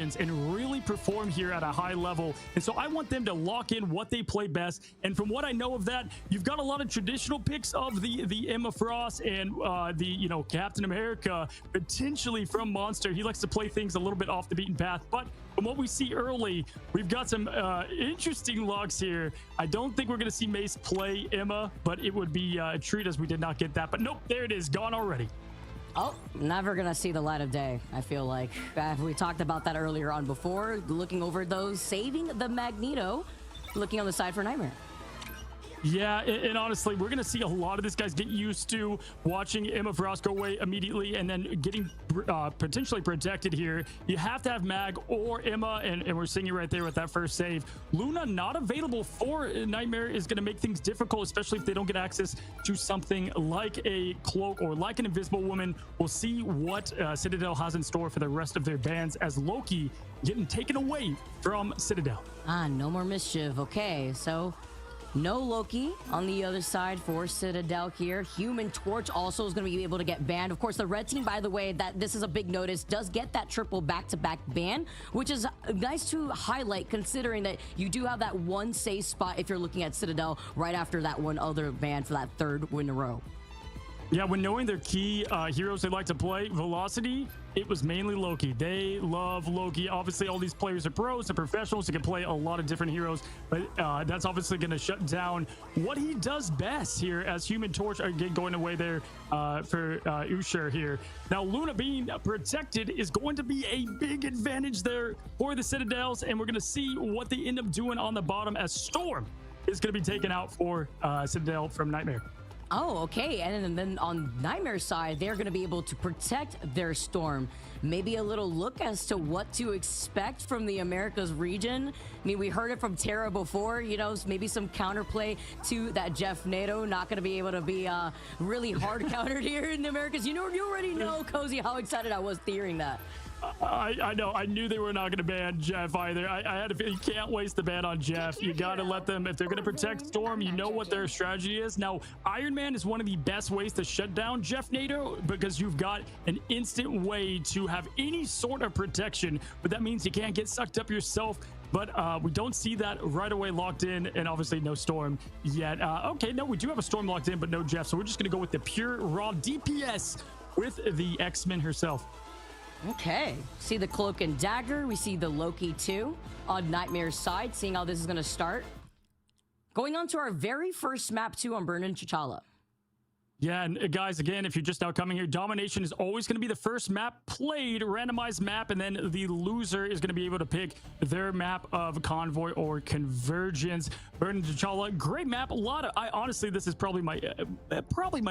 and really perform here at a high level. And so I want them to lock in what they play best. And from what I know of that, you've got a lot of traditional picks of the Emma Frost and the Captain America, potentially from Monster. He likes to play things a little bit off the beaten path, but from what we see early, we've got some interesting locks here. I don't think we're going to see Mace play Emma, but it would be a treat as we did not get that. But nope, there it is, gone already. Oh, never gonna see the light of day, I feel like. We talked about that earlier on before, looking over those, saving the Magneto, looking on the side for Nightmare. Yeah, and honestly, we're going to see a lot of this guys get used to watching Emma Frost go away immediately and then getting potentially protected here. You have to have Mag or Emma, and we're seeing it right there with that first save. Luna not available for Nightmare is going to make things difficult, especially if they don't get access to something like a cloak or like an invisible woman. We'll see what Citadel has in store for the rest of their bands as Loki getting taken away from Citadel. No more mischief. Okay, so no Loki on the other side for Citadel here. Human Torch also is going to be able to get banned. Of course, the red team, by the way, that this is a big notice, does get that triple back-to-back ban, which is nice to highlight considering that you do have that one safe spot if you're looking at Citadel right after that one other ban for that third win in a row. Yeah, when knowing their key heroes they like to play, Velocity, it was mainly Loki. They love Loki. Obviously, all these players are pros, they're professionals, they can play a lot of different heroes, but that's obviously going to shut down what he does best here as Human Torch, again, going away there for Usher here. Now, Luna being protected is going to be a big advantage there for the Citadels, and we're going to see what they end up doing on the bottom as Storm is going to be taken out for Citadel from Nightmare. Oh, okay. And then on Nightmare's side, they're going to be able to protect their Storm. Maybe a little look as to what to expect from the Americas region. I mean, we heard it from Terra before, you know, maybe some counterplay to that Jeff NATO. Not going to be able to be really hard countered here in the Americas. You already know, Cozy, how excited I was hearing that. I know. I knew they were not going to ban Jeff either. I had a feeling you can't waste the ban on Jeff. You got to let them, if they're going to protect Storm, you know what their strategy is. Now, Iron Man is one of the best ways to shut down Jeff NATO because you've got an instant way to have any sort of protection, but that means you can't get sucked up yourself. But we don't see that right away locked in, and obviously no Storm yet. Okay, no, we do have a Storm locked in, but no Jeff. So we're just going to go with the pure raw DPS with the X-Men herself. Okay, see the Cloak and Dagger. We see the Loki too on Nightmare's side, seeing how this is going to start. Going on to our very first map too on Burn and T'Challa. Yeah, and guys, again, if you're just now coming here, Domination is always going to be the first map played, randomized map, and then the loser is going to be able to pick their map of Convoy or Convergence. Burn and T'Challa, great map. A lot of, honestly, this is probably my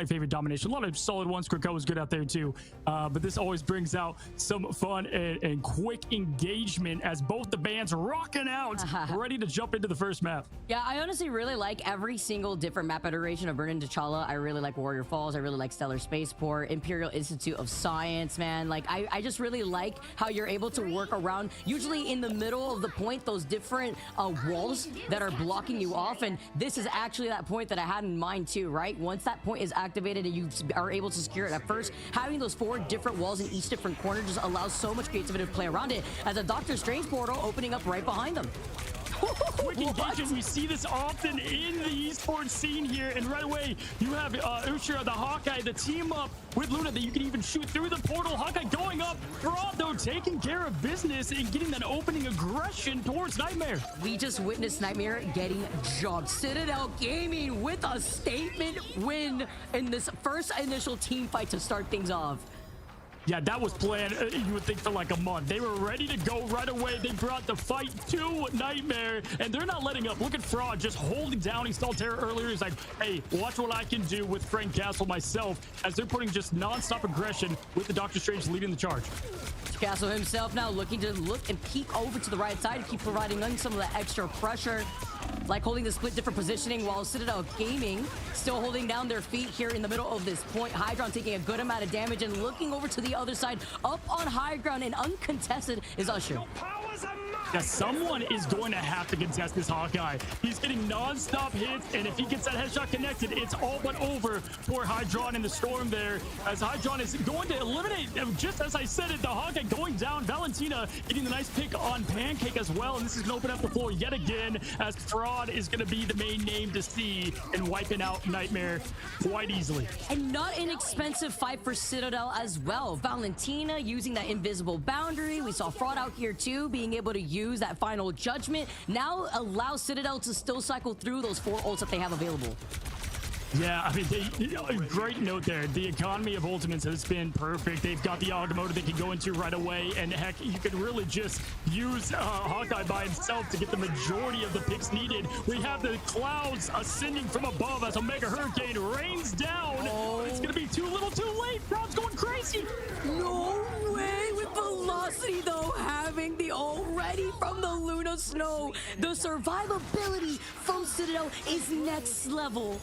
favorite Domination. A lot of solid ones. Krakoa was good out there too, but this always brings out some fun and quick engagement as both the bands rocking out, ready to jump into the first map. Yeah, I honestly really like every single different map iteration of Burn and T'Challa. I really like Warrior Falls. I really like Stellar Spaceport, Imperial Institute of Science, man. Like, I just really like how you're able to work around, usually in the middle of the point, those different walls that are blocking you off. And this is actually that point that I had in mind too, right? Once that point is activated and you are able to secure it at first, having those 4 different walls in each different corner just allows so much creativity to play around it, as a Doctor Strange portal opening up right behind them. Quick engagement. We see this often in the esports scene here, and right away you have Usher, the Hawkeye, the team up with Luna that you can even shoot through the portal. Hawkeye going up, Broad though taking care of business and getting that opening aggression towards Nightmare. We just witnessed Nightmare getting jogged. Citadel Gaming with a statement win in this first initial team fight to start things off. Yeah, that was planned, you would think, for like a month. They were ready to go right away. They brought the fight to Nightmare, and they're not letting up. Look at Fraud just holding down. He stalled Terror earlier. He's like, hey, watch what I can do with Frank Castle myself, as they're putting just non-stop aggression with the Doctor Strange leading the charge. Castle himself now looking to look and peek over to the right side to keep providing them some of that extra pressure. Like holding the split different positioning, while Citadel Gaming still holding down their feet here in the middle of this point. High ground taking a good amount of damage and looking over to the other side. Up on high ground and uncontested is Usher. Yeah, someone is going to have to contest this Hawkeye. He's getting non-stop hits, and if he gets that headshot connected, it's all but over for Hydron in the Storm there, as Hydron is going to eliminate, just as I said it, the Hawkeye going down. Valentina getting the nice pick on Pancake as well, and this is going to open up the floor yet again, as Fraud is going to be the main name to see and wiping out Nightmare quite easily. And not an expensive fight for Citadel as well. Valentina using that invisible boundary. We saw Fraud out here too, being able to use that final judgment. Now allows Citadel to still cycle through those 4 ults that they have available. Yeah, I mean, great note there. The economy of ultimates has been perfect. They've got the automotive they can go into right away, and heck, you can really just use Hawkeye by himself to get the majority of the picks needed. We have the clouds ascending from above as Omega Hurricane rains down. But it's going to be too little too late. Fraud's going crazy. No way! With Velocity, though, having the ult ready from the Luna Snow. The survivability from Citadel is next level.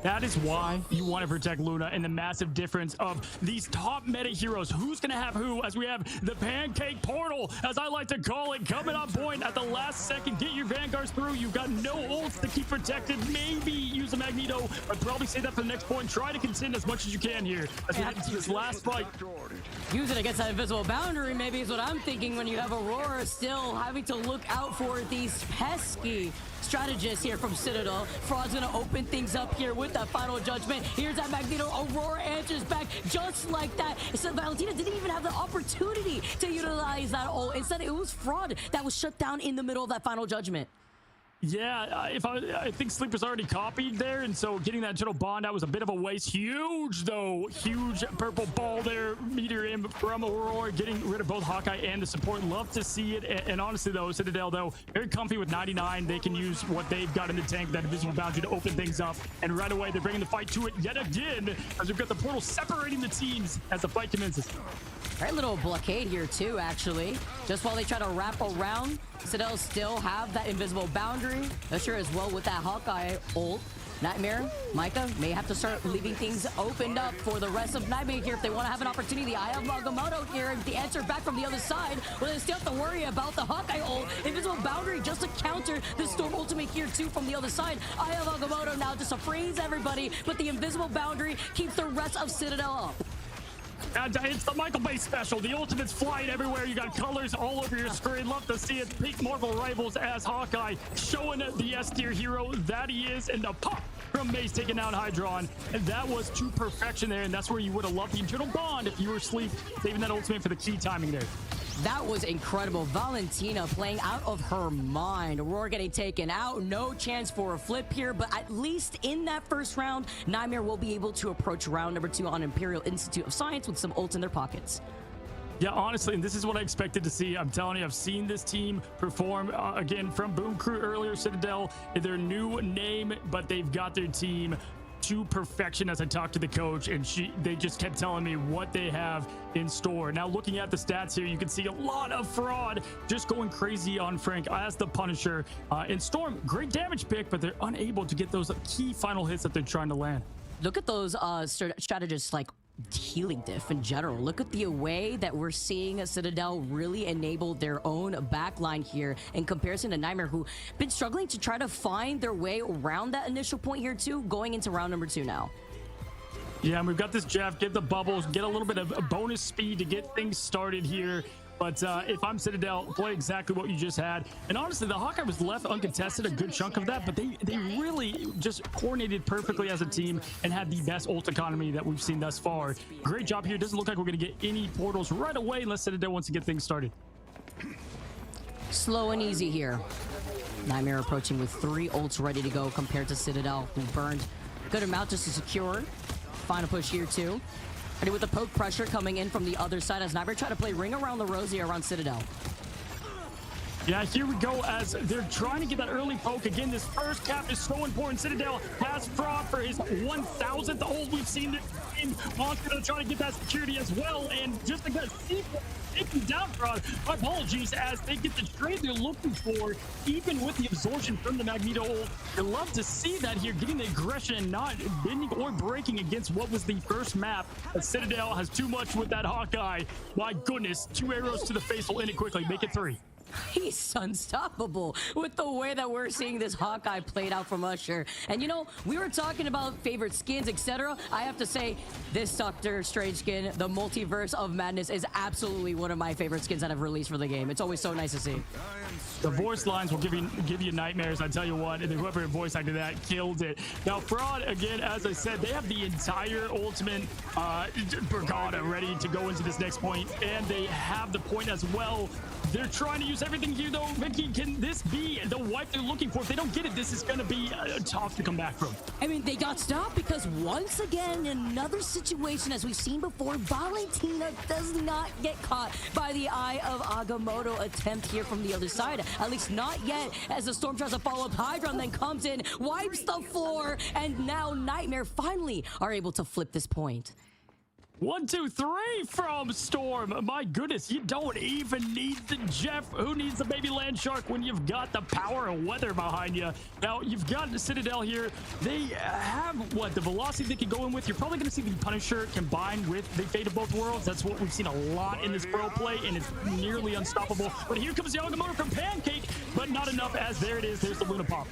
That is why you want to protect Luna, and the massive difference of these top meta heroes. Who's going to have who, as we have the Pancake Portal, as I like to call it, coming on point at the last second. Get your Vanguards through. You've got no ults to keep protected. Maybe use a Magneto. I'd probably say that for the next point. Try to contend as much as you can here as we head into this last fight. Use it against that invisible boundary, maybe, is what I'm thinking, when you have Aurora still having to look out for these pesky strategists here from Citadel. Fraud's gonna open things up here with that final judgment. Here's that Magneto. Aurora answers back just like that. So Valentina didn't even have the opportunity to utilize that ult. Instead, it was Fraud that was shut down in the middle of that final judgment. Yeah, I think Sleeper's already copied there, and so getting that Gentle Bond out was a bit of a waste. Huge, though. Huge purple ball there. Meteor in from Aurora, getting rid of both Hawkeye and the support. Love to see it. And honestly, though, Citadel, though, very comfy with 99. They can use what they've got in the tank, that invisible boundary, to open things up. And right away, they're bringing the fight to it yet again, as we've got the portal separating the teams as the fight commences. Right, little blockade here too, actually. Just while they try to wrap around, Citadel still have that invisible boundary. Usher as well with that Hawkeye ult. Nightmare, Micah may have to start leaving things opened up for the rest of Nightmare here if they want to have an opportunity. I have Agamotto here, and the answer back from the other side. Well, they still have to worry about the Hawkeye ult. Invisible boundary just to counter the Storm ultimate here too from the other side. I have Agamotto now just to freeze everybody, but the invisible boundary keeps the rest of Citadel up. It's the Michael Bay special. The ultimates flying everywhere. You got colors all over your screen. Love to see it. Peak Marvel rivals as Hawkeye showing the S-tier hero that he is. And the pop from Mace taking down Hydron. And that was to perfection there. And that's where you would have loved the Internal Bond if you were asleep, saving that ultimate for the key timing there. That was incredible. Valentina playing out of her mind. Aurora getting taken out. No chance for a flip here, but at least in that first round, Nightmare will be able to approach round number 2 on Imperial Institute of Science with some ults in their pockets. Yeah, honestly, and this is what I expected to see. I'm telling you, I've seen this team perform again from Boom Crew earlier. Citadel, their new name, but they've got their team to perfection. As I talked to the coach, and they just kept telling me what they have in store. Now looking at the stats here, you can see a lot of Fraud just going crazy on Frank as the Punisher. In Storm, great damage pick, but they're unable to get those key final hits that they're trying to land. Look at those strategists like healing diff in general. Look at the way that we're seeing Citadel really enable their own backline here in comparison to Nightmare, who been struggling to try to find their way around that initial point here too, going into round number 2 now. Yeah, and we've got this Jeff, get the bubbles, get a little bit of a bonus speed to get things started here. But if I'm Citadel, play exactly what you just had. And honestly, the Hawkeye was left uncontested a good chunk of that, but they really just coordinated perfectly as a team and had the best ult economy that we've seen thus far. Great job here. Doesn't look like we're going to get any portals right away unless Citadel wants to get things started. Slow and easy here. Nightmare approaching with 3 ults ready to go compared to Citadel, who burned a good amount just to secure. Final push here too. Ready with the poke pressure coming in from the other side as Nightmare try to play ring around the rosy around Citadel. Yeah, here we go as they're trying to get that early poke. Again, this first cap is so important. Citadel has Fraud for his 1,000th ult. We've seen this game. Monster trying to get that security as well. And just because taking down Fraud, my apologies, as they get the trade they're looking for, even with the absorption from the Magneto ult. You love to see that here, getting the aggression and not bending or breaking against what was the first map. But Citadel has too much with that Hawkeye. My goodness, 2 arrows to the face will end it quickly. Make it 3. He's unstoppable with the way that we're seeing this Hawkeye played out from Usher. And you know, we were talking about favorite skins, etc. I have to say, this Doctor Strange skin, the Multiverse of Madness, is absolutely one of my favorite skins that have released for the game. It's always so nice to see. The voice lines will give you nightmares, I tell you what, and whoever voice acted that killed it. Now, Fraud, again, as I said, they have the entire ultimate Brigada ready to go into this next point, and they have the point as well. They're trying to use everything here, though. Vicky, can this be the wipe they're looking for? If they don't get it, this is going to be tough to come back from. I mean, they got stopped because once again, another situation, as we've seen before, Valentina does not get caught by the Eye of Agamotto attempt here from the other side. At least not yet, as the Storm tries to follow up. Hydron then comes in, wipes the floor, and now Nightmare finally are able to flip this point. 1, 2, 3 from Storm. My goodness, you don't even need the Jeff. Who needs the baby land shark when you've got the power of weather behind you? Now, you've got the Citadel here. They have, what, the velocity they can go in with. You're probably going to see the Punisher combined with the Fate of Both Worlds. That's what we've seen a lot in this pro play, and it's nearly unstoppable. But here comes the Agamotto from Pancake, but not enough, as there it is. There's the Luna Pop.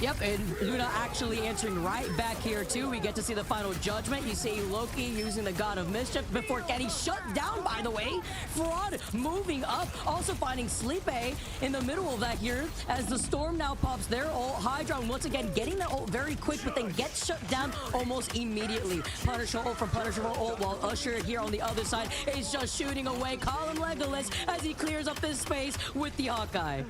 Yep, and Luna actually answering right back here too. We get to see the final judgment. You see Loki using the God of Mischief before getting shut down, by the way. Fraud moving up, also finding Sleep A in the middle of that here as the Storm now pops their ult. Hydron once again getting the ult very quick, but then gets shut down almost immediately. Punisher ult from Punisher ult, while Usher here on the other side is just shooting away. Call him Legolas as he clears up this space with the Hawkeye.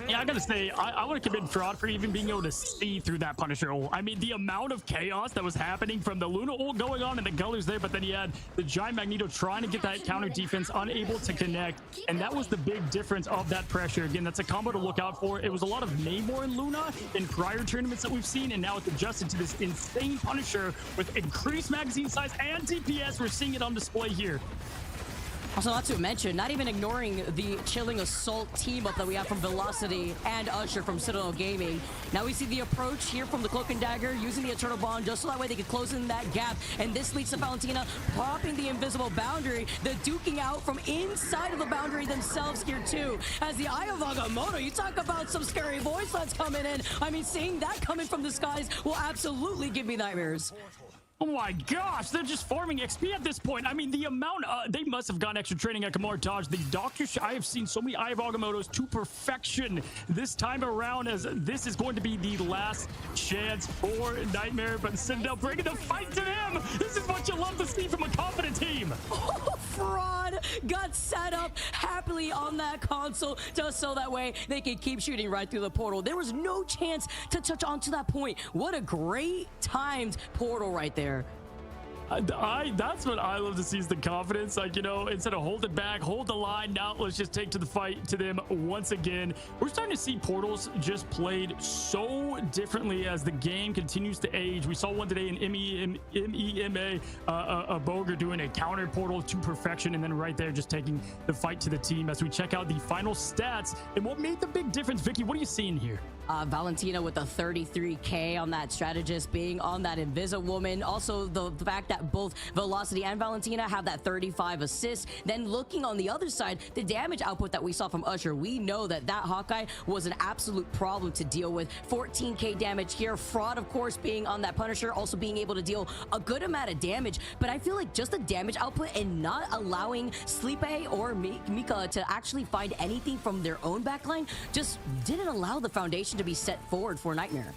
Yeah, I gotta say, I want to commend Fraud for even being able to see through that Punisher ult. I mean, the amount of chaos that was happening from the Luna ult going on and the colors there, but then he had the Giant Magneto trying to get that counter defense, unable to connect, and that was the big difference of that pressure. Again, that's a combo to look out for. It was a lot of Namor and Luna in prior tournaments that we've seen, and now it's adjusted to this insane Punisher with increased magazine size and DPS. We're seeing it on display here. Also, not to mention, not even ignoring the Chilling Assault team up that we have from Velocity and Usher from Citadel Gaming. Now we see the approach here from the Cloak and Dagger using the Eternal Bond just so that way they can close in that gap. And this leads to Valentina popping the invisible boundary, the duking out from inside of the boundary themselves here too. As the Eye of Agamotto, you talk about some scary voice that's coming in. I mean, seeing that coming from the skies will absolutely give me nightmares. Oh my gosh, they're just farming XP at this point. I mean, the amount, they must have gotten extra training at Kamar Taj. The Doctor, I have seen so many Eye of Agamottos to perfection this time around, as this is going to be the last chance for Nightmare, but Citadel bringing the fight to them. This is what you love to see from a confident team. Oh, Fraud got set up happily on that console just so that way they can keep shooting right through the portal. There was no chance to touch onto that point. What a great timed portal right there. That's what I love to see, is the confidence. Like, you know, instead of hold it back, hold the line, now let's just take to the fight to them once again. We're starting to see portals just played so differently as the game continues to age. We saw one today in MEMA, a Boger doing a counter portal to perfection, and then right there just taking the fight to the team. As we check out the final stats and what made the big difference, Vicky, what are you seeing here? Valentina with a 33k on that strategist, being on that Invisi-Woman. Also, the fact that both Velocity and Valentina have that 35 assists. Then looking on the other side, the damage output that we saw from Usher, we know that that Hawkeye was an absolute problem to deal with. 14k damage here. Fraud, of course, being on that Punisher, also being able to deal a good amount of damage. But I feel like just the damage output and not allowing Sleep A or Mika to actually find anything from their own backline just didn't allow the foundation to be set forward for Nightmare.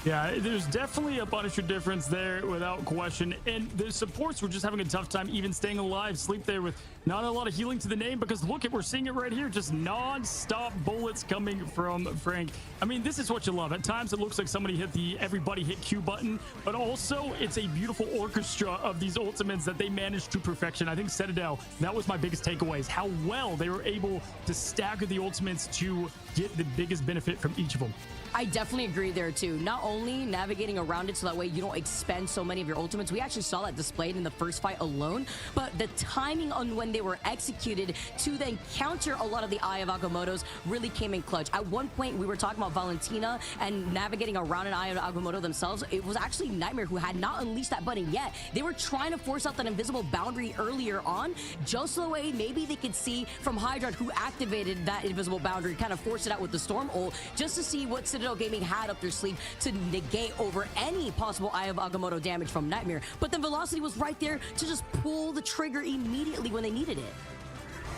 Yeah, there's definitely a Punisher difference there without question, and the supports were just having a tough time even staying alive. Sleep there with not a lot of healing to the name, because look at, we're seeing it right here, just non-stop bullets coming from Frank. I mean, this is what you love. At times it looks like somebody hit the everybody hit Q button, but also it's a beautiful orchestra of these ultimates that they managed to perfection. I think Citadel, that was my biggest takeaway, is how well they were able to stagger the ultimates to get the biggest benefit from each of them. I definitely agree there too. Not only navigating around it so that way you don't expend so many of your ultimates, we actually saw that displayed in the first fight alone, but the timing on when they were executed to then counter a lot of the Eye of Agamotto's really came in clutch. At one point, we were talking about Valentina and navigating around an Eye of Agamotto themselves. It was actually Nightmare who had not unleashed that button yet. They were trying to force out that invisible boundary earlier on, just so the way maybe they could see from Hydra who activated that invisible boundary, kind of force it out with the Storm ult, just to see what Citadel Gaming had up their sleeve to negate over any possible Eye of Agamotto damage from Nightmare. But then Velocity was right there to just pull the trigger immediately when they needed it.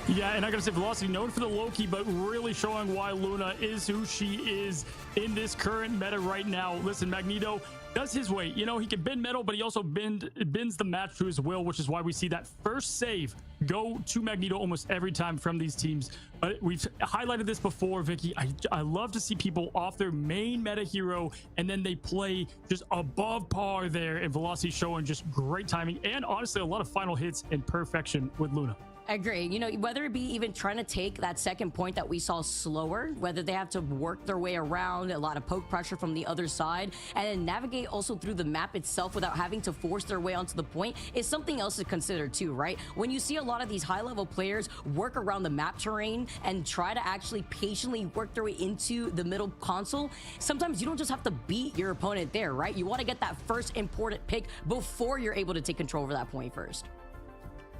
Yeah, and I gotta say, Velocity known for the Loki, but really showing why Luna is who she is in this current meta right now. Listen, Magneto does his way. You know, he can bend metal, but he also bends the match to his will, which is why we see that first save go to Magneto almost every time from these teams. But we've highlighted this before, Vicky. I love to see people off their main meta hero, and then they play just above par there, and Velocity showing just great timing, and honestly, a lot of final hits and perfection with Luna. I agree. You know, whether it be even trying to take that second point that we saw slower, whether they have to work their way around, a lot of poke pressure from the other side, and then navigate also through the map itself without having to force their way onto the point is something else to consider too, right? When you see a lot of these high-level players work around the map terrain and try to actually patiently work their way into the middle console, sometimes you don't just have to beat your opponent there, right? You want to get that first important pick before you're able to take control over that point first.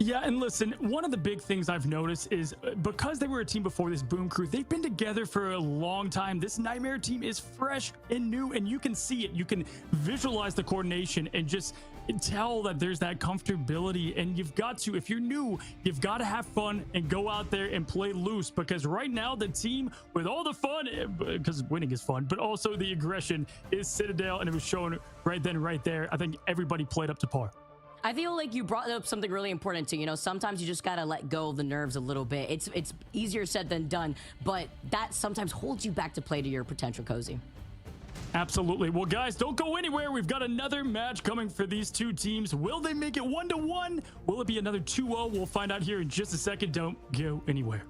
Yeah, and listen, one of the big things I've noticed is because they were a team before this Boom Crew, they've been together for a long time. This Nightmare team is fresh and new, and you can see it. You can visualize the coordination and just tell that there's that comfortability. And you've got to, if you're new, you've got to have fun and go out there and play loose, because right now the team with all the fun, because winning is fun, but also the aggression, is Citadel, and it was shown right then, right there. I think everybody played up to par. I feel like you brought up something really important too. You know, sometimes you just gotta let go of the nerves a little bit. It's easier said than done, but that sometimes holds you back to play to your potential, Cozy. Absolutely. Well, guys, don't go anywhere. We've got another match coming for these two teams. Will they make it 1-1? Will it be another 2-0? We'll find out here in just a second. Don't go anywhere.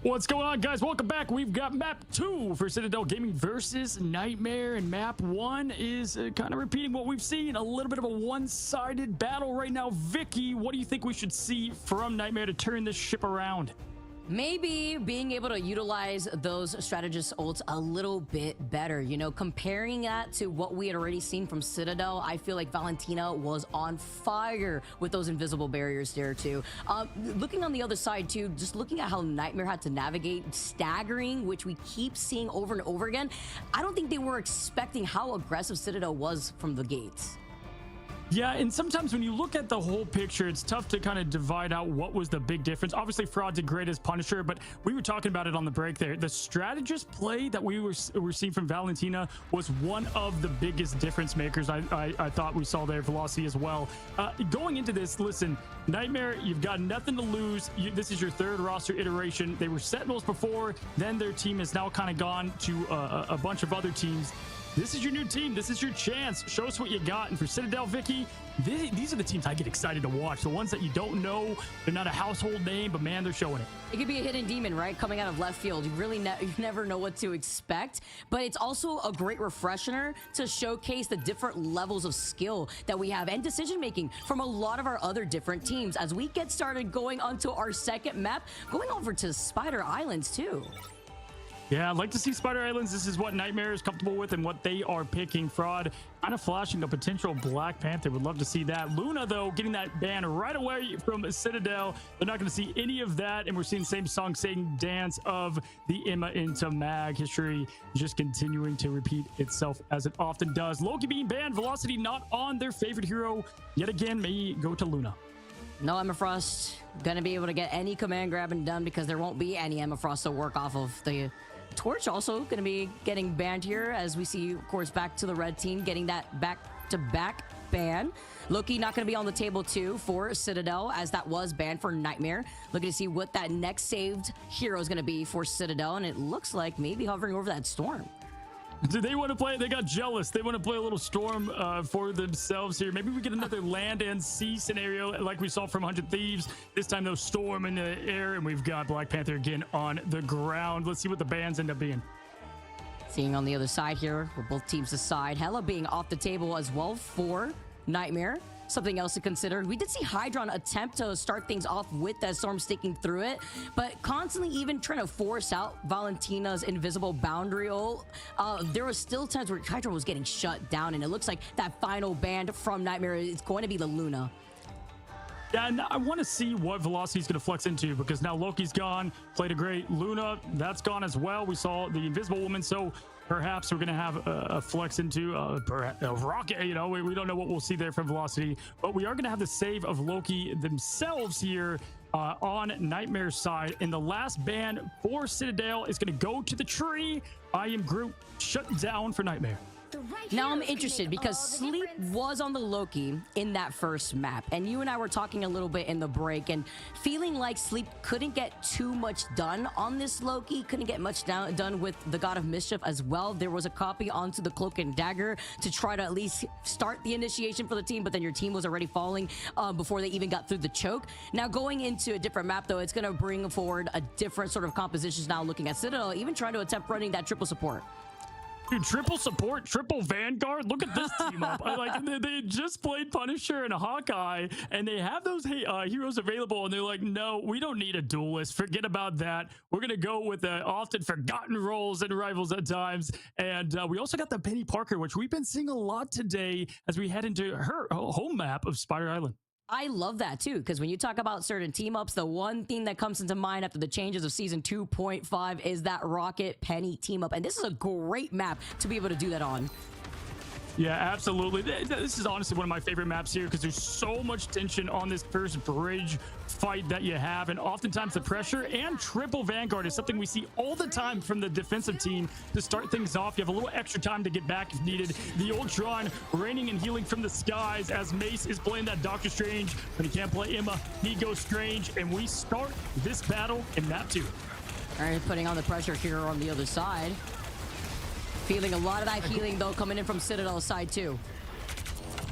What's going on, guys? Welcome back. We've got map 2 for Citadel Gaming versus Nightmare, and map 1 is kind of repeating what we've seen. A little bit of a one-sided battle right now. Vicky, what do you think we should see from Nightmare to turn this ship around? Maybe being able to utilize those strategist ults a little bit better. You know, comparing that to what we had already seen from Citadel, I feel like Valentina was on fire with those invisible barriers there too. Looking on the other side too, just looking at how Nightmare had to navigate staggering, which we keep seeing over and over again. I don't think they were expecting how aggressive Citadel was from the gates. Yeah, and sometimes when you look at the whole picture, it's tough to kind of divide out what was the big difference. Obviously, Fraud did great as Punisher, but we were talking about it on the break there. The strategist play that we were seeing from Valentina was one of the biggest difference makers I thought we saw there. Velocity as well. Going into this, listen, Nightmare, you've got nothing to lose. This is your third roster iteration. They were Sentinels before, then their team has now kind of gone to a bunch of other teams. This is your new team. This is your chance. Show us what you got. And for Citadel, Vicky, these are the teams I get excited to watch. The ones that you don't know, they're not a household name, but man, they're showing it. It could be a hidden demon, right? Coming out of left field. You really you never know what to expect. But it's also a great refresher to showcase the different levels of skill that we have and decision making from a lot of our other different teams. As we get started going onto our second map, going over to Spider Islands too. Yeah, I'd like to see Spider Islands. This is what Nightmare is comfortable with and what they are picking. Fraud kind of flashing a potential Black Panther. Would love to see that. Luna, though, getting that ban right away from Citadel. They're not going to see any of that. And we're seeing the same song, same dance of the Emma into Mag history just continuing to repeat itself as it often does. Loki being banned. Velocity not on their favorite hero. Yet again, may go to Luna. No Emma Frost gonna be able to get any command grabbing done because there won't be any Emma Frost to work off of. The Torch also going to be getting banned here, as we see, of course, back to the red team getting that back-to-back ban. Loki not going to be on the table too for Citadel, as that was banned for Nightmare. Looking to see what that next saved hero is going to be for Citadel, and it looks like maybe hovering over that Storm. Do they want to play? They got jealous. They want to play a little Storm for themselves here. Maybe we get another land and sea scenario like we saw from 100 Thieves. This time, though, Storm in the air, and we've got Black Panther again on the ground. Let's see what the bans end up being. Seeing on the other side here, with both teams aside, Hella being off the table as well for NTMR. Something else to consider. We did see Hydron attempt to start things off with that Storm sticking through it, but constantly even trying to force out Valentina's invisible boundary ult. There was still times where Hydron was getting shut down, and it looks like that final ban from NTMR is going to be the Luna. Yeah, and I want to see what Velocity's going to flex into, because now Loki's gone, played a great Luna, that's gone as well. We saw the Invisible Woman, so perhaps we're going to have a flex into a Rocket. You know, we don't know what we'll see there from Velocity, but we are going to have the save of Loki themselves here on NTMR's side. And the last ban for Citadel is going to go to the tree. I am Groot shut down for NTMR. Now I'm interested because Sleep was on the Loki in that first map, and you and I were talking a little bit in the break and feeling like Sleep couldn't get too much done on this Loki, couldn't get much done with the God of Mischief as well. There was a copy onto the Cloak and Dagger to try to at least start the initiation for the team, but then your team was already falling before they even got through the choke. Now going into a different map though, it's going to bring forward a different sort of compositions now, looking at Citadel, even trying to attempt running that triple support. Dude, triple support, triple Vanguard. Look at this team up. They just played Punisher and Hawkeye, and they have those heroes available, and they're like, no, we don't need a duelist. Forget about that. We're going to go with the often forgotten roles and rivals at times. And we also got the Penny Parker, which we've been seeing a lot today as we head into her home map of Spider Island. I love that too, because when you talk about certain team ups, the one thing that comes into mind after the changes of season 2.5 is that Rocket Penny team up, and this is a great map to be able to do that on. Yeah, absolutely. This is honestly one of my favorite maps here because there's so much tension on this first bridge fight that you have, and oftentimes the pressure and triple Vanguard is something we see all the time from the defensive team to start things off. You have a little extra time to get back if needed. The Ultron raining and healing from the skies as Mace is playing that Doctor Strange, but he can't play Emma. He goes Strange, and we start this battle in map 2. All right, putting on the pressure here on the other side. Feeling a lot of that healing, though, coming in from Citadel's side, too.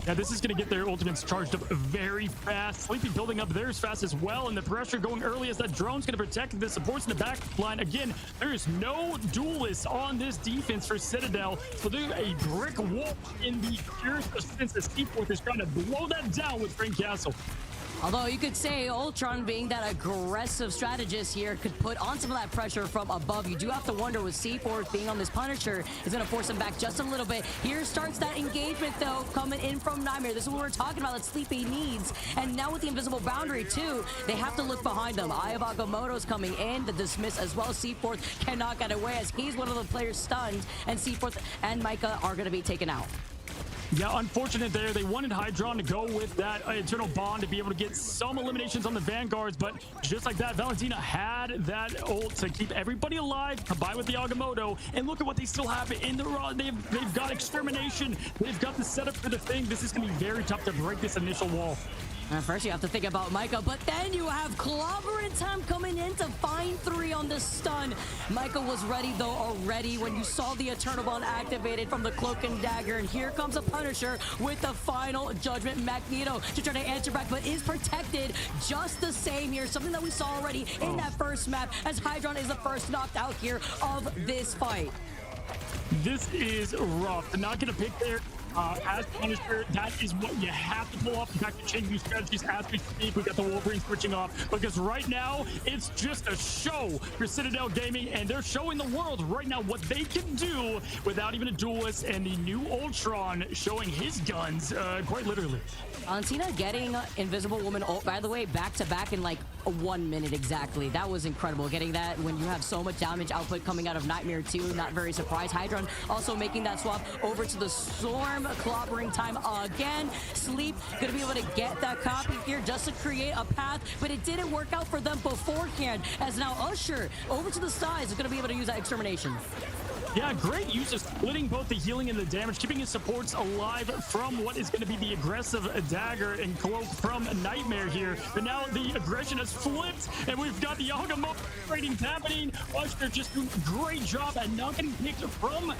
Yeah, this is going to get their ultimates charged up very fast. Sleepy building up theirs fast as well, and the pressure going early as that drone's going to protect the supports in the back line. Again, there is no duelist on this defense for Citadel, so there's a brick wall in the pure sense that Seaforth is trying to blow that down with Frank Castle. Although you could say Ultron, being that aggressive strategist here, could put on some of that pressure from above. You do have to wonder with C4 being on this Punisher is going to force him back just a little bit. Here starts that engagement, though, coming in from NTMR. This is what we're talking about that Sleepy needs. And now with the invisible boundary, too, they have to look behind them. Eye of Agamotto's coming in. The dismiss as well. C4 cannot get away as he's one of the players stunned. And C4 and Micah are going to be taken out. Yeah, unfortunate there. They wanted Hydron to go with that Eternal Bond to be able to get some eliminations on the Vanguards, but just like that, Valentina had that ult to keep everybody alive, combined with the Agamotto, and look at what they still have in the raw. They've got Extermination. They've got the setup for the thing. This is going to be very tough to break this initial wall. First, you have to think about Micah, but then you have clobbering time coming in to find 3 on the stun. Micah was ready, though, already when you saw the Eternal Bond activated from the Cloak and Dagger, and here comes a Punisher with the final Judgment Magneto to try to answer back, but is protected just the same here. Something that we saw already in that first map, as Hydron is the first knocked out here of this fight. This is rough. They're not going to pick there. As Punisher, that is what you have to pull off. In fact, to change these strategies as we speak. We got the Wolverine switching off because right now it's just a show for Citadel Gaming, and they're showing the world right now what they can do without even a duelist, and the new Ultron showing his guns, quite literally. Valentina getting Invisible Woman ult, by the way, back to back in like 1 minute exactly. That was incredible. Getting that when you have so much damage output coming out of NTMR 2, not very surprised. Hydron also making that swap over to the Storm. Clobbering time again. Sleep gonna be able to get that copy here just to create a path, but it didn't work out for them beforehand, as now Usher over to the sides is gonna be able to use that Extermination. Yeah, great use of splitting both the healing and the damage, keeping his supports alive from what is going to be the aggressive dagger and cloak from Nightmare here. But now the aggression has flipped, and we've got the Agamotto ratings happening. Usher just doing a great job at not getting picked from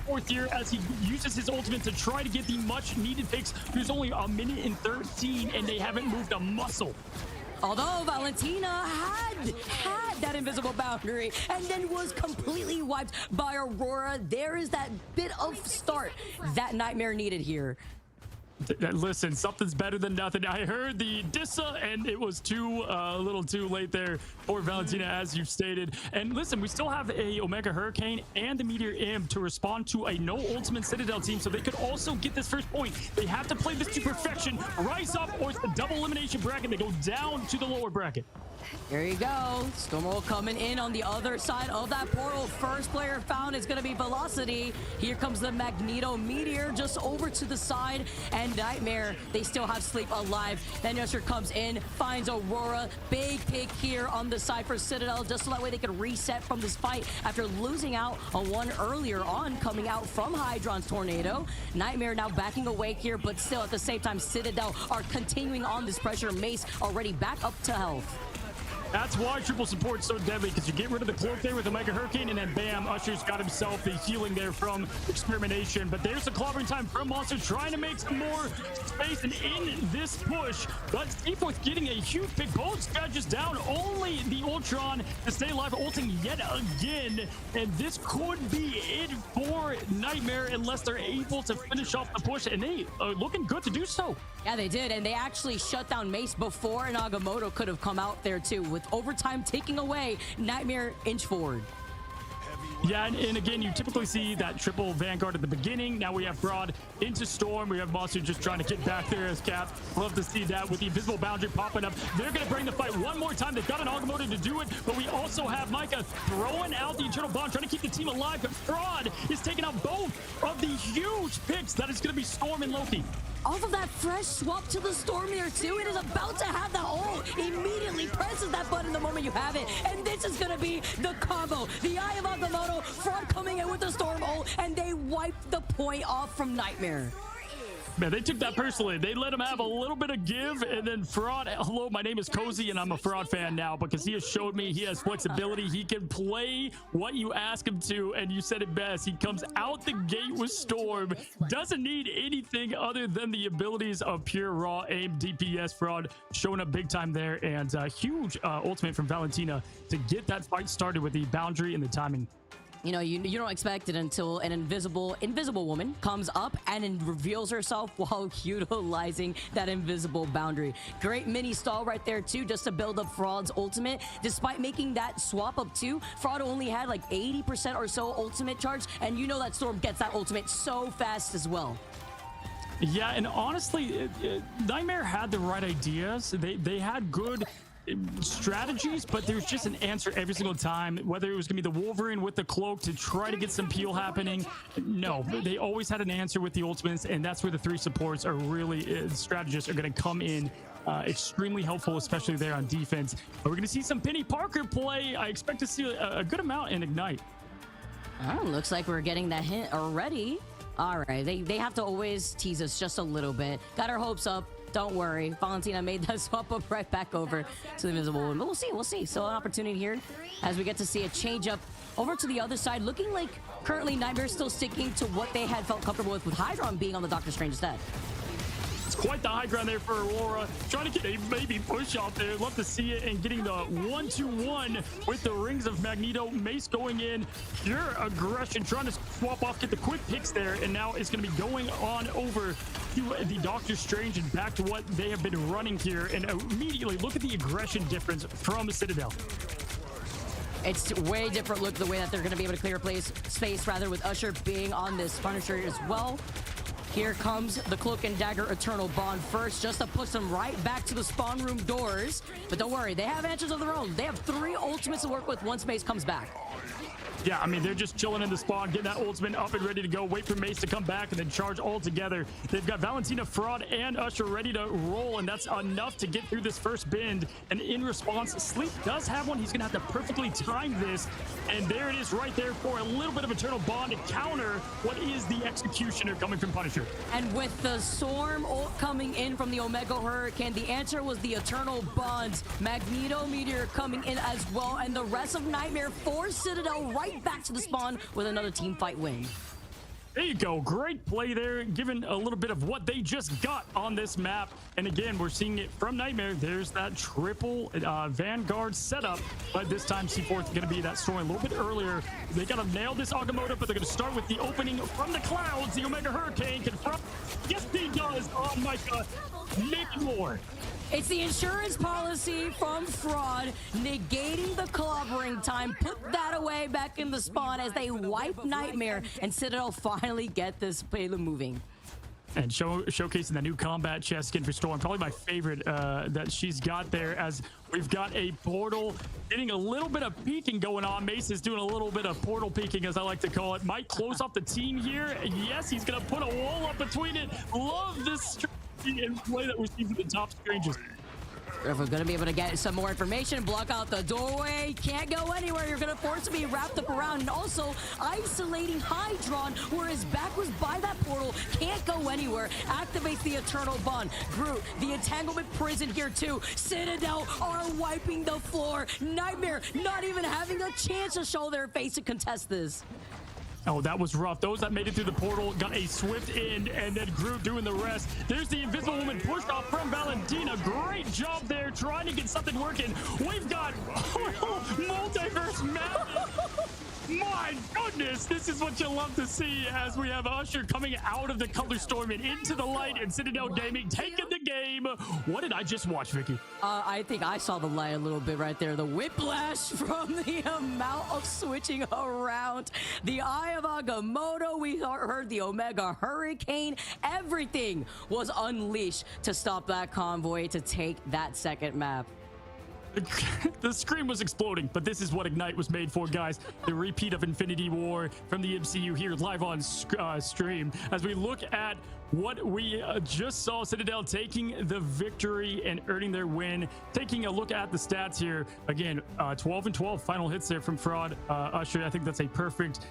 fourth here as he uses his ultimate to try to get the much needed picks. There's only a minute and 13, and they haven't moved a muscle. Although Valentina had that invisible boundary and then was completely wiped by Aurora, there is that bit of start that Nightmare needed here. Listen, something's better than nothing. I heard the Dissa, and it was a little too late there for Valentina, as you stated. And listen, we still have a Omega Hurricane and the Meteor Imp to respond to a no ultimate Citadel team, so they could also get this first point. They have to play this to perfection, rise up, or it's the double elimination bracket. They go down to the lower bracket. There you go. Stormwall coming in on the other side of that portal. First player found is going to be Velocity. Here comes the Magneto Meteor just over to the side. And Nightmare, they still have Sleep alive. Then Usher comes in, finds Aurora. Big pick here on the side for Citadel, just so that way they could reset from this fight after losing out on one earlier on, coming out from Hydron's Tornado. Nightmare now backing away here, but still at the same time, Citadel are continuing on this pressure. Mace already back up to health. That's why triple support's so deadly, because you get rid of the cloak there with the Mega Hurricane, and then bam, Usher's got himself the healing there from Experimentation. But there's the clobbering time from Monster, trying to make some more space and in this push. But Seaforth getting a huge pick. Both judges down, only the Ultron to stay alive, ulting yet again. And this could be it for Nightmare unless they're able to finish off the push, and they are looking good to do so. Yeah, they did, and they actually shut down Mace before Agamotto could have come out there too, with overtime taking away. Nightmare inch forward. Yeah, and again, you typically see that triple Vanguard at the beginning. Now we have Fraud into Storm. We have Monster just trying to get back there as Cap. Love to see that with the invisible boundary popping up. They're going to bring the fight one more time. They've got an Agamotto to do it, but we also have Micah throwing out the Eternal Bond, trying to keep the team alive. But Fraud is taking out both of the huge picks. That is going to be Storm and Loki. Off of that fresh swap to the Storm here too, it is about to have the ult. Immediately presses that button the moment you have it, and this is gonna be the combo. The Eye of Agamotto, Fraud coming in with the Storm ult, and they wipe the point off from Nightmare. Man, they took that personally. They let him have a little bit of give, and then Fraud. Hello, my name is Cozy, and I'm a Fraud fan now because he has showed me he has flexibility. He can play what you ask him to, and you said it best. He comes out the gate with Storm, doesn't need anything other than the abilities of pure raw aim DPS. Fraud showing up big time there, and huge ultimate from Valentina to get that fight started with the boundary and the timing. You know, you don't expect it until an invisible woman comes up and reveals herself while utilizing that invisible boundary. Great mini stall right there too, just to build up Fraud's ultimate. Despite making that swap up too, Fraud only had like 80% or so ultimate charge, and you know that Storm gets that ultimate so fast as well. Yeah, and honestly, Nightmare had the right ideas. They had good strategies, but there's just an answer every single time, whether it was gonna be the Wolverine with the cloak to try to get some peel happening. No, they always had an answer with the ultimates, and that's where the three supports are really strategists are going to come in extremely helpful, especially there on defense. We're going to see some Penny Parker play. I expect to see a good amount in Ignite. Oh, looks like we're getting that hint already. All right, they have to always tease us just a little bit. Got our hopes up. Don't worry, Valentina made that swap up right back over to the Invisible Woman. But we'll see. So an opportunity here as we get to see a change up over to the other side. Looking like currently Nightmare's still sticking to what they had felt comfortable with Hydron being on the Doctor Strange instead. It's quite the high ground there for Aurora. Trying to get a maybe push out there. Love to see it, and getting the 1-2-1 with the rings of Magneto. Mace going in. Pure aggression, trying to swap off, get the quick picks there, and now it's going to be going on over to the Doctor Strange and back to what they have been running here. And immediately, look at the aggression difference from Citadel. It's way different look the way that they're going to be able to clear space rather with Usher being on this Punisher as well. Here comes the Cloak and Dagger Eternal Bond first, just to push them right back to the spawn room doors. But don't worry, they have answers of their own. They have 3 ultimates to work with once Mace comes back. Yeah, I mean, they're just chilling in the spawn, getting that ultimate up and ready to go. Wait for Mace to come back and then charge all together. They've got Valentina, Fraud, and Usher ready to roll, and that's enough to get through this first bend. And in response, Sleep does have one. He's going to have to perfectly time this. And there it is right there for a little bit of Eternal Bond to counter what is the Executioner coming from Punisher. And with the Storm ult coming in from the Omega Hurricane, the answer was the Eternal Bonds. Magneto Meteor coming in as well, and the rest of Nightmare for Citadel right back to the spawn with another team fight win. There you go. Great play there, given a little bit of what they just got on this map. And again, we're seeing it from Nightmare. There's that triple Vanguard setup, but this time C4 is going to be that story a little bit earlier. They got to nail this Agamotto, but they're going to start with the opening from the clouds. The Omega Hurricane confront. Yes, he does. Oh my God. Maybe more. It's the insurance policy from Fraud, negating the clobbering time. Put that away back in the spawn as they wipe Nightmare, and Citadel finally get this payload moving. And showcasing the new combat chest skin for Storm. Probably my favorite that she's got there, as we've got a portal getting a little bit of peeking going on. Mace is doing a little bit of portal peeking, as I like to call it. Might close off the team here. Yes, he's going to put a wall up between it. Love this strategy and play that we're seeing from the top strangers. If we're going to be able to get some more information, block out the doorway, can't go anywhere. You're going to force to be wrapped up around, and also isolating Hydron, where his back was by that portal, can't go anywhere. Activates the Eternal Bond. Groot, the Entanglement Prison here too. Citadel are wiping the floor. Nightmare not even having a chance to show their face to contest this. Oh, that was rough. Those that made it through the portal got a swift end, and then Groot doing the rest. There's the Invisible Woman pushed off from Valentina. Great job there, trying to get something working. We've got multiverse madness. My goodness, this is what you love to see, as we have Usher coming out of the color storm and into the light, and Citadel Gaming taking the game. What did I just watch, Vicky? I think I saw the light a little bit right there. The whiplash from the amount of switching around. The Eye of Agamotto, we heard the Omega Hurricane. Everything was unleashed to stop that convoy to take that second map. The screen was exploding, but this is what Ignite was made for, guys. The repeat of Infinity War from the MCU here live on stream, as we look at what we just saw. Citadel taking the victory and earning their win. Taking a look at the stats here again, 12 and 12 final hits there from Fraud. Usher, I think that's a perfect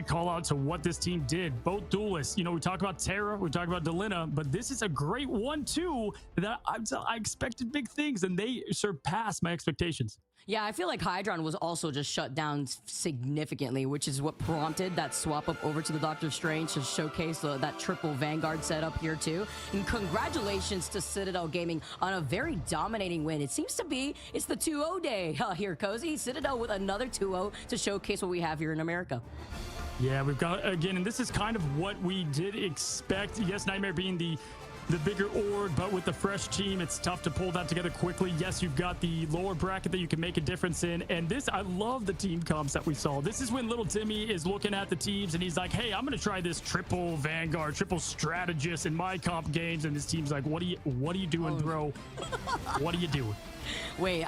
call out to what this team did. Both duelists, you know, we talk about Terra, we talk about Delina, but this is a great 1-2 that I expected big things, and they surpassed my expectations. Yeah, I feel like Hydron was also just shut down significantly, which is what prompted that swap up over to the Doctor Strange to showcase that triple Vanguard setup here too. And congratulations to Citadel Gaming on a very dominating win. It seems to be, it's the 2-0 day here, Cozy. Citadel with another 2-0 to showcase what we have here in America. Yeah, we've got, again, and this is kind of what we did expect. Yes, Nightmare being the bigger org, but with the fresh team, it's tough to pull that together quickly. Yes, you've got the lower bracket that you can make a difference in, and this, I love the team comps that we saw. This is when little Timmy is looking at the teams and he's like, hey, I'm gonna try this triple Vanguard, triple strategist in my comp games, and this team's like, what are you doing, bro? What are you doing? Wait,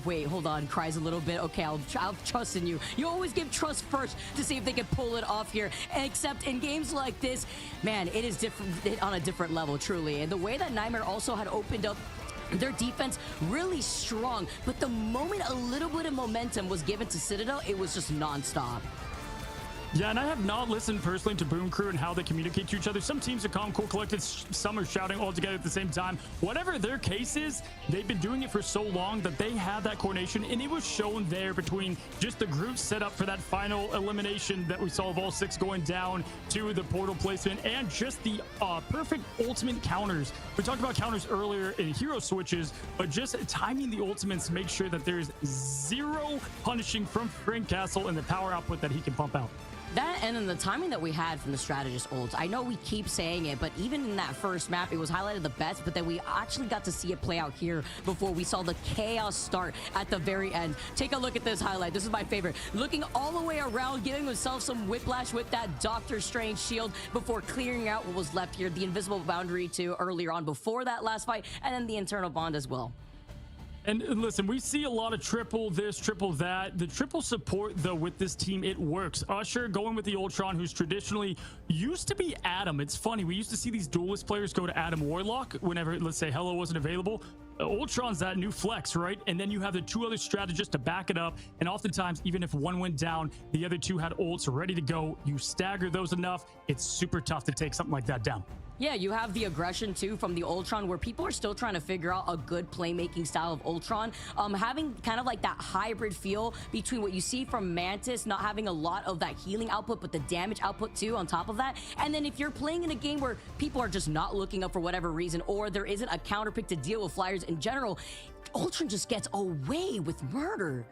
wait, hold on, cries a little bit. Okay, I'll trust in you. You always give trust first to see if they can pull it off here. Except in games like this, man, it is different on a different level, truly. And the way that Nightmare also had opened up their defense really strong, but the moment a little bit of momentum was given to Citadel, it was just nonstop. Yeah, and I have not listened personally to Boom Crew and how they communicate to each other. Some teams are calm, cool, collected. Some are shouting all together at the same time. Whatever their case is, they've been doing it for so long that they have that coordination, and it was shown there between just the group set up for that final elimination that we saw of all 6 going down to the portal placement, and just the perfect ultimate counters. We talked about counters earlier in hero switches, but just timing the ultimates to make sure that there's zero punishing from Frank Castle and the power output that he can pump out. That, and then the timing that we had from the strategist ults. I know we keep saying it, but even in that first map, it was highlighted the best, but then we actually got to see it play out here before we saw the chaos start at the very end. Take a look at this highlight. This is my favorite. Looking all the way around, giving himself some whiplash with that Doctor Strange shield before clearing out what was left here. The invisible boundary too earlier on before that last fight, and then the internal bond as well. And listen, we see a lot of triple this, triple that. The triple support, though, with this team, it works. Usher going with the Ultron, who's traditionally used to be Adam. It's funny. We used to see these duelist players go to Adam Warlock whenever, let's say, Hello wasn't available. Ultron's that new flex, right? And then you have the two other strategists to back it up. And oftentimes, even if one went down, the other two had ults ready to go. You stagger those enough, it's super tough to take something like that down. Yeah, you have the aggression too from the Ultron, where people are still trying to figure out a good playmaking style of Ultron. Having kind of like that hybrid feel between what you see from Mantis, not having a lot of that healing output, but the damage output too on top of that. And then if you're playing in a game where people are just not looking up for whatever reason, or there isn't a counter pick to deal with flyers in general, Ultron just gets away with murder.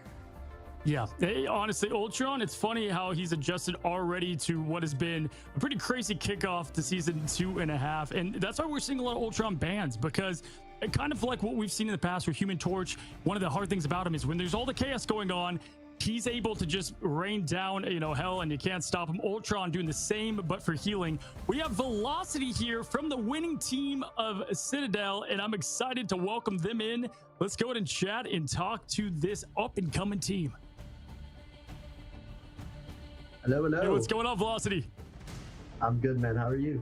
Yeah, honestly, Ultron, it's funny how he's adjusted already to what has been a pretty crazy kickoff to season 2.5. And that's why we're seeing a lot of Ultron bans, because kind of like what we've seen in the past with Human Torch, one of the hard things about him is when there's all the chaos going on, he's able to just rain down, hell, and you can't stop him. Ultron doing the same, but for healing. We have Velocity here from the winning team of Citadel, and I'm excited to welcome them in. Let's go ahead and chat and talk to this up-and-coming team. Hello, hello. Hey, what's going on, Velocity? I'm good, man. How are you?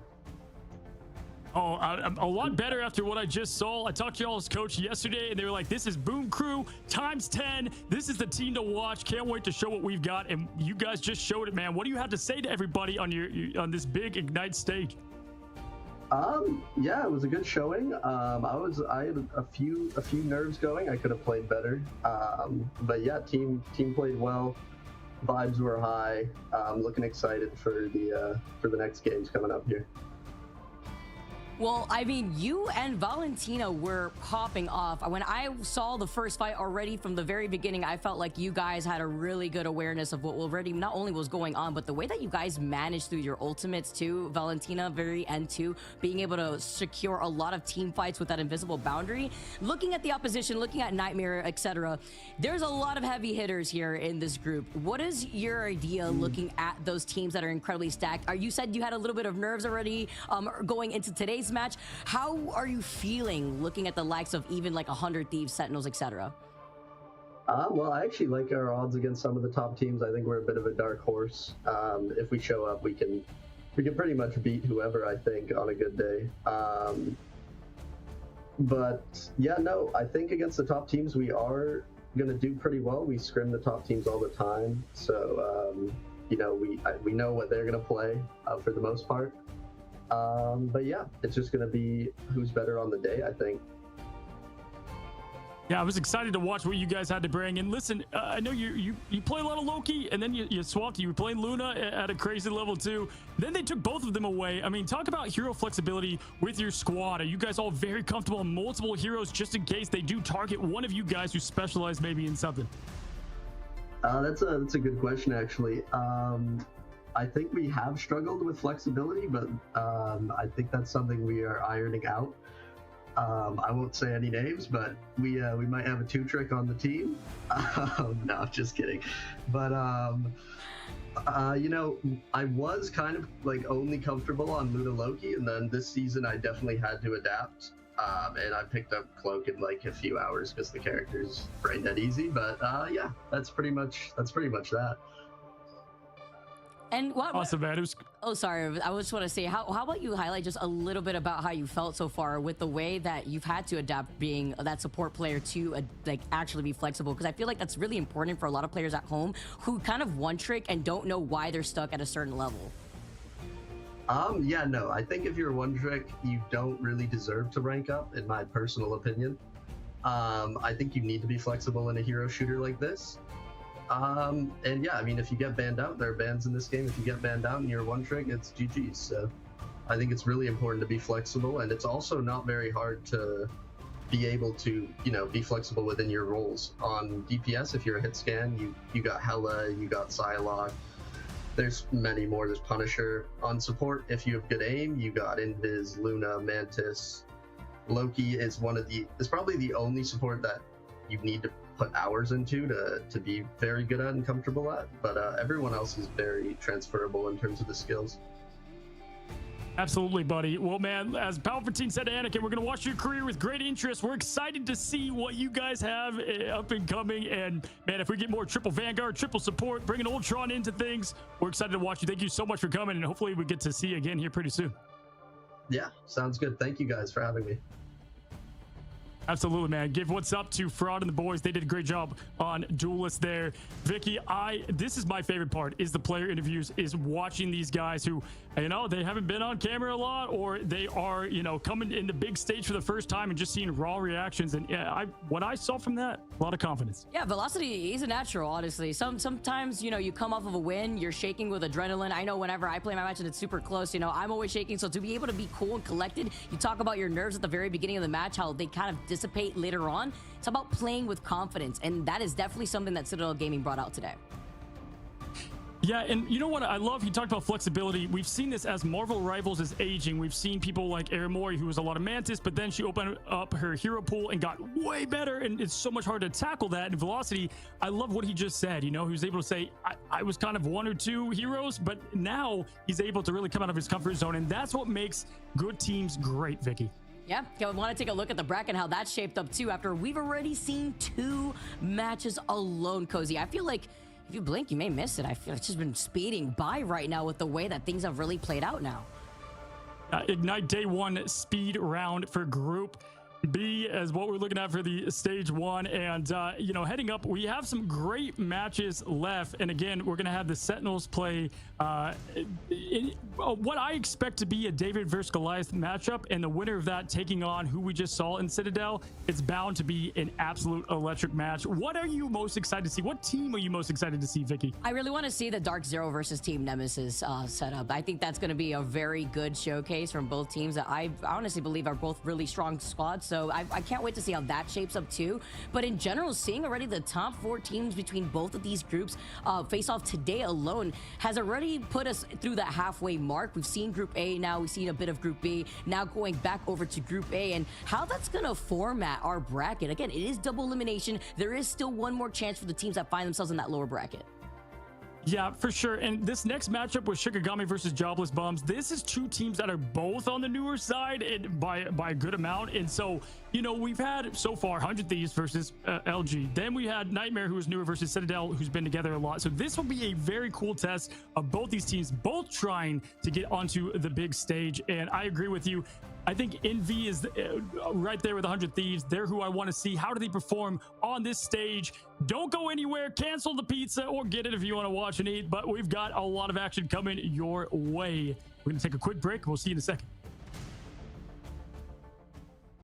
Oh, I'm a lot better after what I just saw. I talked to y'all's coach yesterday, and they were like, this is Boom Crew times 10. This is the team to watch. Can't wait to show what we've got. And you guys just showed it, man. What do you have to say to everybody on on this big Ignite stage? Yeah, it was a good showing. I had a few nerves going. I could have played better. But yeah, team played well. Vibes were high. Looking excited for the next games coming up here. Well, I mean, you and Valentina were popping off. When I saw the first fight already from the very beginning, I felt like you guys had a really good awareness of what already not only was going on, but the way that you guys managed through your ultimates too. Valentina, very end too, being able to secure a lot of team fights with that invisible boundary. Looking at the opposition, looking at Nightmare, etc., there's a lot of heavy hitters here in this group. What is your idea looking at those teams that are incredibly stacked? You said you had a little bit of nerves already going into today's match. How are you feeling looking at the likes of even like 100 Thieves, Sentinels, etc.? Well, I actually like our odds against some of the top teams. I think we're a bit of a dark horse. If we show up, we can pretty much beat whoever, I think, on a good day. But yeah, no, I think against the top teams, we are going to do pretty well. We scrim the top teams all the time. So, we know what they're going to play for the most part. But yeah, it's just going to be who's better on the day, I think. Yeah, I was excited to watch what you guys had to bring. And listen, I know you play a lot of Loki, and then you swapped. You were playing Luna at a crazy level too. Then they took both of them away. I mean, talk about hero flexibility with your squad. Are you guys all very comfortable on multiple heroes just in case they do target one of you guys who specialize maybe in something? That's a good question, actually. I think we have struggled with flexibility, but I think that's something we are ironing out. I won't say any names, but we might have a 2-trick on the team. No, I'm just kidding. But I was kind of like only comfortable on Luna Loki, and then this season I definitely had to adapt. And I picked up Cloak in like a few hours because the character's brain dead easy. But yeah, that's pretty much that. And what? Awesome, man. It was. Oh, sorry. I just want to say, how about you highlight just a little bit about how you felt so far with the way that you've had to adapt being that support player to like actually be flexible? Because I feel like that's really important for a lot of players at home who kind of one trick and don't know why they're stuck at a certain level. Yeah, no. I think if you're one trick, you don't really deserve to rank up, in my personal opinion. I think you need to be flexible in a hero shooter like this. And yeah, I mean, if you get banned out, there are bans in this game. If you get banned out and you're one trick, it's GG's. So I think it's really important to be flexible, and it's also not very hard to be able to, be flexible within your roles. On DPS, if you're a hit scan, you got Hela, you got Psylocke. There's many more. There's Punisher. On support, if you have good aim, you got Invis, Luna, Mantis. Loki is probably the only support that you need to put hours into to be very good at and comfortable at, but everyone else is very transferable in terms of the skills. Absolutely, buddy. Well, man, as Palpatine said to Anakin, we're going to watch your career with great interest. We're excited to see what you guys have up and coming. And, man, if we get more triple Vanguard, triple support, bringing Ultron into things, we're excited to watch you. Thank you so much for coming, and hopefully we get to see you again here pretty soon. Yeah, sounds good. Thank you guys for having me. Absolutely, man. Give what's up to Fraud and the boys. They did a great job on Duelist there. Vicky, this is my favorite part, is the player interviews, is watching these guys who, you know, they haven't been on camera a lot, or they are, you know, coming in the big stage for the first time and just seeing raw reactions. And yeah, what I saw from that, a lot of confidence. Yeah, Velocity, he's a natural, honestly. Sometimes, you know, you come off of a win, you're shaking with adrenaline. I know whenever I play my match and it's super close, you know, I'm always shaking. So to be able to be cool and collected, you talk about your nerves at the very beginning of the match, how they kind of dissipate later on. It's about playing with confidence, and that is definitely something that Citadel Gaming brought out today. Yeah, and you know what I love? He talked about flexibility. We've seen this as Marvel Rivals is aging. We've seen people like Aramori, who was a lot of Mantis, but then she opened up her hero pool and got way better, and it's so much harder to tackle that. And Velocity, I love what he just said. You know, he was able to say, I was kind of one or two heroes, but now he's able to really come out of his comfort zone, and that's what makes good teams great, Vicky. Yeah, I want to take a look at the bracket and how that's shaped up too after we've already seen 2 matches alone, Cozy. I feel like if you blink, you may miss it. I feel it's just been speeding by right now with the way that things have really played out now. Ignite day 1 speed round for Group B as what we're looking at for the stage 1. And you know, heading up, we have some great matches left, and again, we're gonna have the Sentinels play what I expect to be a David versus Goliath matchup, and the winner of that taking on who we just saw in Citadel. It's bound to be an absolute electric match. What are you most excited to see? What team are you most excited to see, Vicky? I really want to see the Dark Zero versus Team Nemesis setup. I think that's going to be a very good showcase from both teams that I honestly believe are both really strong squads. So I can't wait to see how that shapes up too. But in general, seeing already the top 4 teams between both of these groups face off today alone has already put us through that halfway mark. We've seen Group A now, we've seen a bit of Group B, now going back over to Group A, and how that's going to format our bracket. Again, it is double elimination. There is still one more chance for the teams that find themselves in that lower bracket. Yeah, for sure. And this next matchup with Shikigami versus Jobless Bums, this is 2 teams that are both on the newer side and by a good amount. And so, you know, we've had so far 100 Thieves versus LG. Then we had Nightmare, who is newer, versus Citadel, who's been together a lot. So this will be a very cool test of both these teams, both trying to get onto the big stage. And I agree with you. I think Envy is right there with 100 Thieves. They're who I want to see. How do they perform on this stage? Don't go anywhere. Cancel the pizza or get it if you want to watch and eat. But we've got a lot of action coming your way. We're going to take a quick break. We'll see you in a second.